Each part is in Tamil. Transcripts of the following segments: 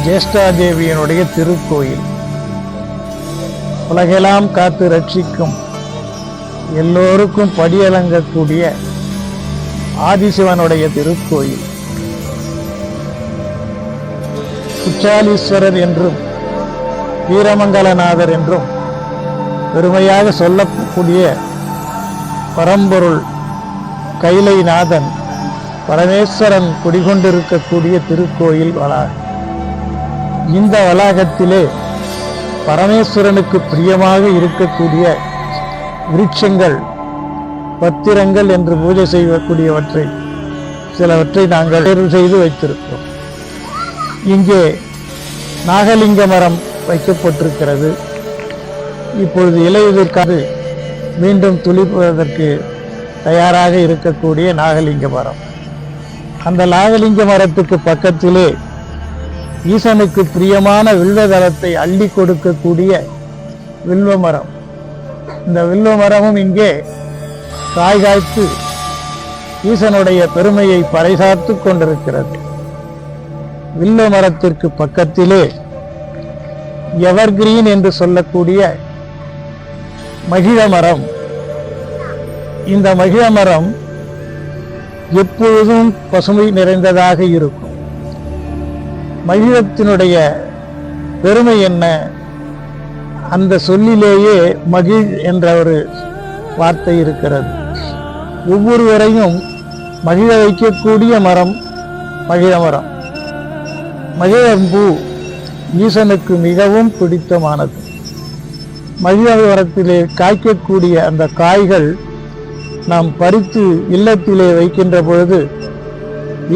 ஜேஷ்டாதேவியினுடைய திருக்கோயில். உலகெல்லாம் காத்து ரட்சிக்கும், எல்லோருக்கும் படியலங்கக்கூடிய ஆதிசிவனுடைய திருக்கோயில். குச்சாலீஸ்வரர் என்றும் வீரமங்கலநாதர் என்றும் பெருமையாக சொல்லக்கூடிய பரம்பொருள் கைலைநாதன் பரமேஸ்வரன் குடிகொண்டிருக்கக்கூடிய திருக்கோயில் வளாகம். இந்த வளாகத்திலே பரமேஸ்வரனுக்கு பிரியமாக இருக்கக்கூடிய விருட்சங்கள், பத்திரங்கள் என்று பூஜை செய்யக்கூடியவற்றை சிலவற்றை நாங்கள் தேர்வு செய்து வைத்திருக்கிறோம். இங்கே நாகலிங்க மரம் வைக்கப்பட்டிருக்கிறது. இப்பொழுது இலையுதிர்க்காது மீண்டும் துளிர்ப்பதற்கு தயாராக இருக்கக்கூடிய நாகலிங்க மரம். அந்த நாகலிங்க மரத்துக்கு பக்கத்திலே ஈசனுக்கு பிரியமான வில்வதளத்தை அள்ளி கொடுக்கக்கூடிய வில்வ மரம். இந்த வில்வ மரமும் இங்கே காய் காய்த்து ஈசனுடைய பெருமையை பறைசார்த்து கொண்டிருக்கிறது. வில்வ மரத்திற்கு பக்கத்திலே எவர்கிரீன் என்று சொல்லக்கூடிய மகிழ மரம். இந்த மகிழ மரம் எப்பொழுதும் பசுமை நிறைந்ததாக இருக்கும். மகிழத்தினுடைய பெருமை என்ன? அந்த சொல்லிலேயே மகிழ் என்ற ஒரு வார்த்தை இருக்கிறது. ஒவ்வொருவரையும் மகிழ வைக்கக்கூடிய மரம் மகிழ மரம். மகிழம்பூ ஈசனுக்கு மிகவும் பிடித்தமானது. மகிழ மரத்திலே காய்க்கக்கூடிய அந்த காய்கள் நாம் பறித்து இல்லத்திலே வைக்கின்ற பொழுது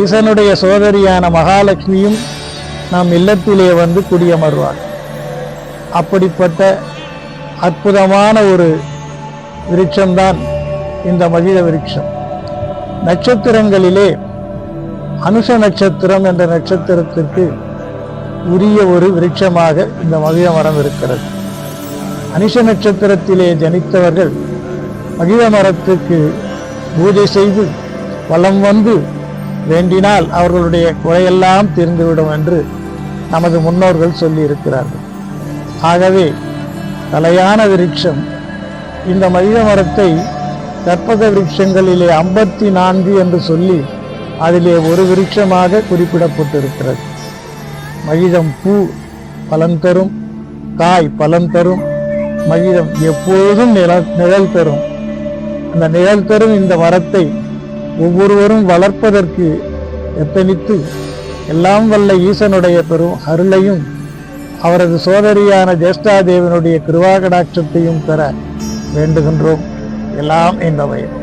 ஈசனுடைய சோதரியான மகாலட்சுமியும் நாம் இல்லத்திலே வந்து குடியமர்வார். அப்படிப்பட்ட அற்புதமான ஒரு விருட்சம்தான் இந்த மகிழ விருட்சம். நட்சத்திரங்களிலே அனுஷ நட்சத்திரம் என்ற நட்சத்திரத்திற்கு உரிய ஒரு விருட்சமாக இந்த மகிழ மரம் இருக்கிறது. அனுஷ நட்சத்திரத்திலே ஜனித்தவர்கள் மகிழ மரத்துக்கு பூஜை செய்து வலம் வந்து வேண்டினால் அவர்களுடைய குறையெல்லாம் தீர்ந்துவிடும் என்று நமது முன்னோர்கள் சொல்லி இருக்கிறார்கள். ஆகவே தலையான விருட்சம் இந்த மகிழ மரத்தை கற்பக விருட்சங்களிலே 54 என்று சொல்லி அதிலே ஒரு விருட்சமாக குறிப்பிடப்பட்டிருக்கிறது. மகிழம் பூ பலன் தரும், காய் பலன் தரும். மகிழம் எப்பொழுதும் நிழல் தரும். அந்த நிழல் தரும் இந்த மரத்தை ஒவ்வொருவரும் வளர்ப்பதற்கு எத்தனித்து எல்லாம் வல்ல ஈசனுடைய பெரும் அருளையும் அவரது சோதரியான ஜேஷ்டாதேவனுடைய கிருபாகடாட்சத்தையும் பெற வேண்டுகின்றோம். எல்லாம் இந்த வயது.